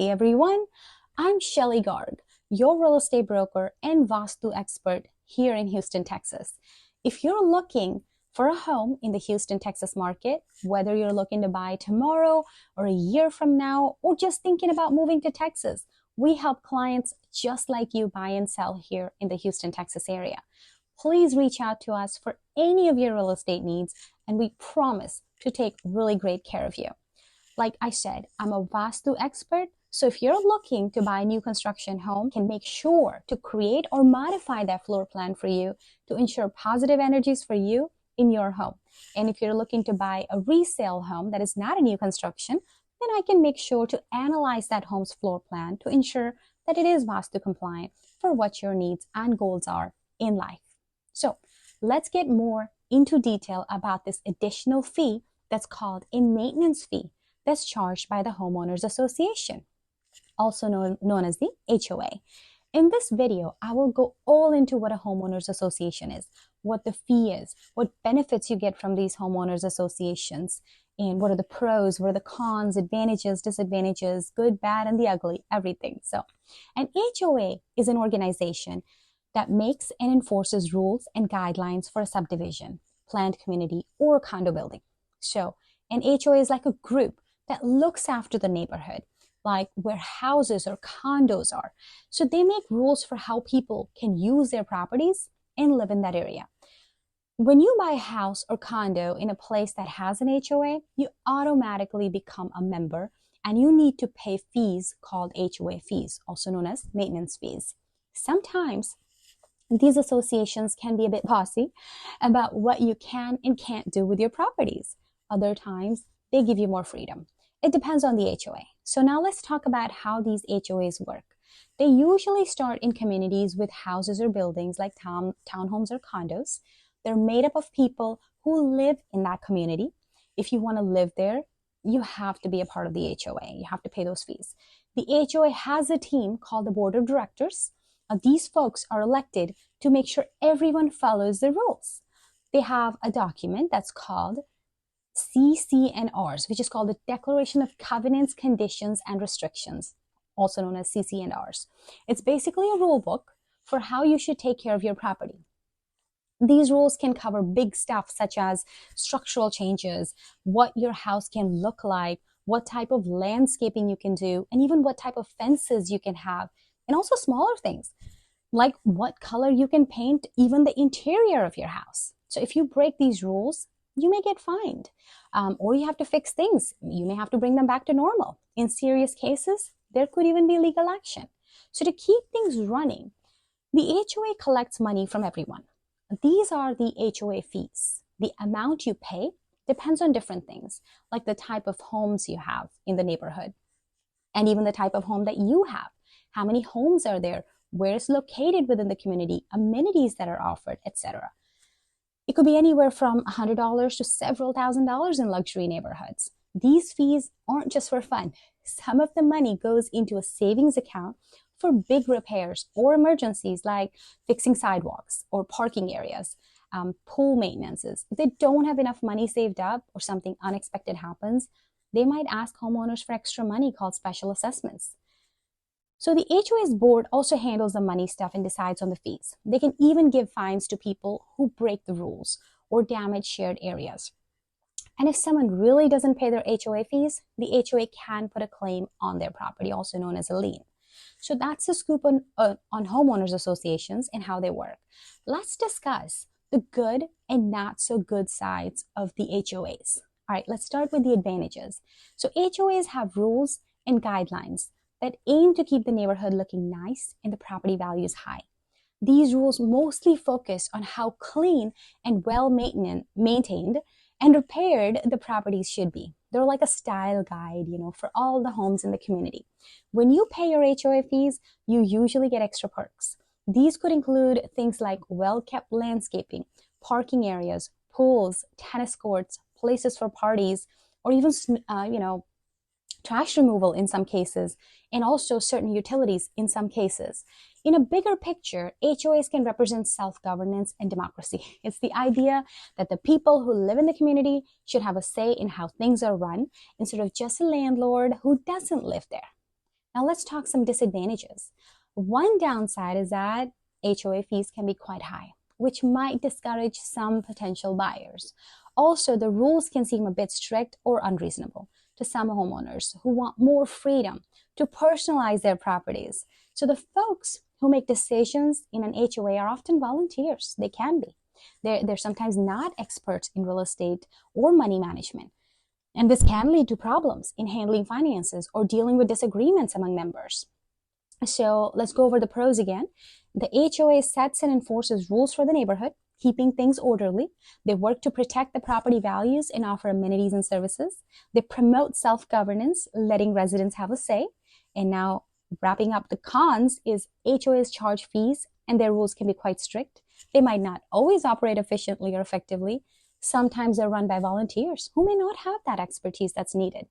Hey everyone, I'm Shelly Garg, your real estate broker and Vastu expert here in Houston, Texas. If you're looking for a home in the Houston, Texas market, whether you're looking to buy tomorrow or a year from now, or just thinking about moving to Texas, we help clients just like you buy and sell here in the Houston, Texas area. Please reach out to us for any of your real estate needs, and we promise to take really great care of you. Like I said, I'm a Vastu expert, so if you're looking to buy a new construction home, can make sure to create or modify that floor plan for you to ensure positive energies for you in your home. And if you're looking to buy a resale home that is not a new construction, then I can make sure to analyze that home's floor plan to ensure that it is Vastu compliant for what your needs and goals are in life. So let's get more into detail about this additional fee that's called a maintenance fee that's charged by the Homeowners Association, also known as the HOA. In this video, I will go all into what a Homeowners Association is, what the fee is, what benefits you get from these Homeowners Associations, and what are the pros, what are the cons, advantages, disadvantages, good, bad, and the ugly, everything. So, an HOA is an organization that makes and enforces rules and guidelines for a subdivision, planned community, or condo building. So, an HOA is like a group that looks after the neighborhood, like where houses or condos are. So they make rules for how people can use their properties and live in that area. When you buy a house or condo in a place that has an HOA, you automatically become a member and you need to pay fees called HOA fees, also known as maintenance fees. Sometimes these associations can be a bit bossy about what you can and can't do with your properties. Other times, they give you more freedom. It depends on the HOA. So now let's talk about how these HOAs work. They usually start in communities with houses or buildings like townhomes or condos. They're made up of people who live in that community. If you want to live there, you have to be a part of the HOA. You have to pay those fees. The HOA has a team called the Board of Directors. These folks are elected to make sure everyone follows the rules. They have a document that's called CC&Rs, which is called the Declaration of Covenants, Conditions, and Restrictions, also known as CC&Rs. It's basically a rule book for how you should take care of your property. These rules can cover big stuff such as structural changes, what your house can look like, what type of landscaping you can do, and even what type of fences you can have, and also smaller things like what color you can paint even the interior of your house. So if you break these rules, you may get fined, or you have to fix things. You may have to bring them back to normal. In serious cases, there could even be legal action. So to keep things running, the HOA collects money from everyone. These are the HOA fees. The amount you pay depends on different things, like the type of homes you have in the neighborhood, and even the type of home that you have. How many homes are there? Where it's located within the community, amenities that are offered, etc. It could be anywhere from $100 to several $1,000s in luxury neighborhoods. These fees aren't just for fun. Some of the money goes into a savings account for big repairs or emergencies like fixing sidewalks or parking areas, pool maintenances. If they don't have enough money saved up or something unexpected happens, they might ask homeowners for extra money called special assessments. So the HOA's board also handles the money stuff and decides on the fees. They can even give fines to people who break the rules or damage shared areas. And if someone really doesn't pay their HOA fees, the HOA can put a claim on their property, also known as a lien. So that's the scoop on homeowners associations and how they work. Let's discuss the good and not so good sides of the HOAs. All right, let's start with the advantages. So HOAs have rules and guidelines that aim to keep the neighborhood looking nice and the property values high. These rules mostly focus on how clean and well maintained and repaired the properties should be. They're like a style guide, for all the homes in the community. When you pay your HOA fees, you usually get extra perks. These could include things like well-kept landscaping, parking areas, pools, tennis courts, places for parties, or even, trash removal in some cases, and also certain utilities in some cases. In a bigger picture, HOAs can represent self-governance and democracy. It's the idea that the people who live in the community should have a say in how things are run instead of just a landlord who doesn't live there. Now let's talk some disadvantages. One downside is that HOA fees can be quite high, which might discourage some potential buyers. Also, the rules can seem a bit strict or unreasonable to some homeowners who want more freedom to personalize their properties. So the folks who make decisions in an HOA are often volunteers. They can be. They're sometimes not experts in real estate or money management. And this can lead to problems in handling finances or dealing with disagreements among members. So let's go over the pros again. The HOA sets and enforces rules for the neighborhood, keeping things orderly. They work to protect the property values and offer amenities and services. They promote self-governance, letting residents have a say. And now wrapping up the cons is HOAs charge fees and their rules can be quite strict. They might not always operate efficiently or effectively. Sometimes they're run by volunteers who may not have that expertise that's needed.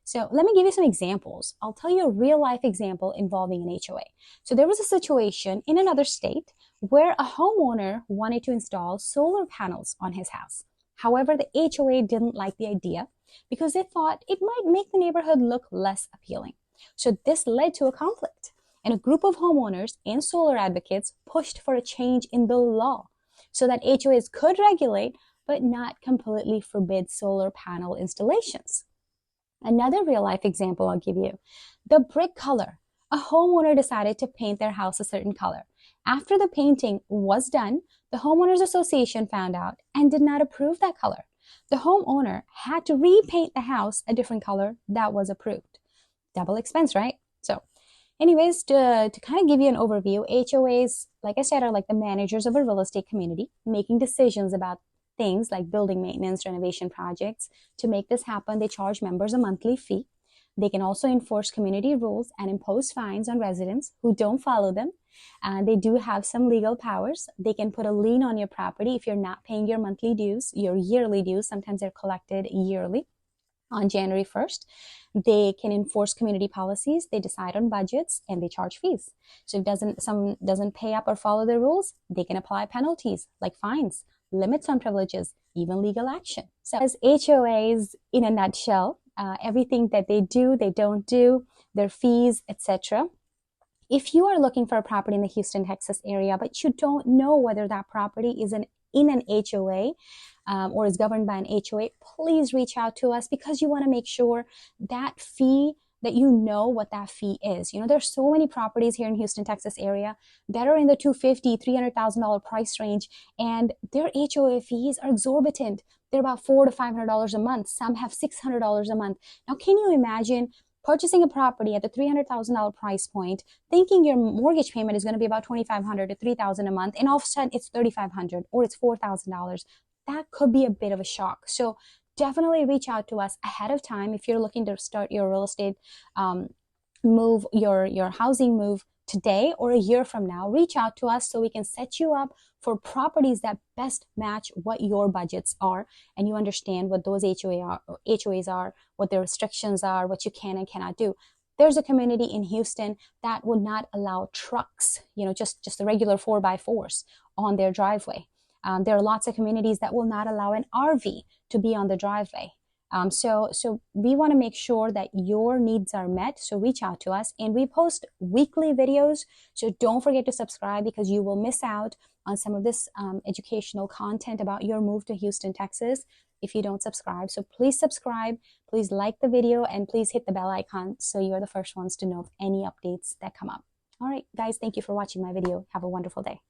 So let me give you some examples. I'll tell you a real life example involving an HOA. So there was a situation in another state where a homeowner wanted to install solar panels on his house. However, the HOA didn't like the idea because they thought it might make the neighborhood look less appealing. So this led to a conflict, and a group of homeowners and solar advocates pushed for a change in the law so that HOAs could regulate but not completely forbid solar panel installations. Another real life example I'll give you, the brick color. A homeowner decided to paint their house a certain color. After the painting was done, the homeowners association found out and did not approve that color. The homeowner had to repaint the house a different color that was approved. Double expense, right? So anyways, to kind of give you an overview, HOAs, like I said, are like the managers of a real estate community, making decisions about things like building maintenance, renovation projects. To make this happen, they charge members a monthly fee. They can also enforce community rules and impose fines on residents who don't follow them. They do have some legal powers. They can put a lien on your property if you're not paying your monthly dues, your yearly dues. Sometimes they're collected yearly on January 1st. They can enforce community policies, they decide on budgets, and they charge fees. So if someone doesn't pay up or follow the rules, they can apply penalties like fines, limits on privileges, even legal action. So as HOAs in a nutshell, everything that they do, they don't do, their fees, etc. If you are looking for a property in the Houston, Texas area, but you don't know whether that property is in an HOA or is governed by an HOA, please reach out to us because you want to make sure that fee, that you know what that fee is. You know, there's so many properties here in Houston, Texas area that are in the $250,000, $300,000 price range, and their HOA fees are exorbitant. They're about $400 to $500 a month. Some have $600 a month. Now, can you imagine purchasing a property at the $300,000 price point, thinking your mortgage payment is going to be about $2,500 to $3,000 a month, and all of a sudden it's $3,500 or it's $4,000? That could be a bit of a shock. So definitely reach out to us ahead of time if you're looking to start your real estate move, your housing move today or a year from now. Reach out to us so we can set you up for properties that best match what your budgets are, and you understand what those HOAs are, what their restrictions are, what you can and cannot do. There's a community in Houston that would not allow trucks, just the regular 4x4s on their driveway. There are lots of communities that will not allow an RV to be on the driveway. So we want to make sure that your needs are met. So reach out to us, and we post weekly videos. So don't forget to subscribe because you will miss out on some of this educational content about your move to Houston, Texas if you don't subscribe. So please subscribe, please like the video, and please hit the bell icon so you're the first ones to know of any updates that come up. All right, guys, thank you for watching my video. Have a wonderful day.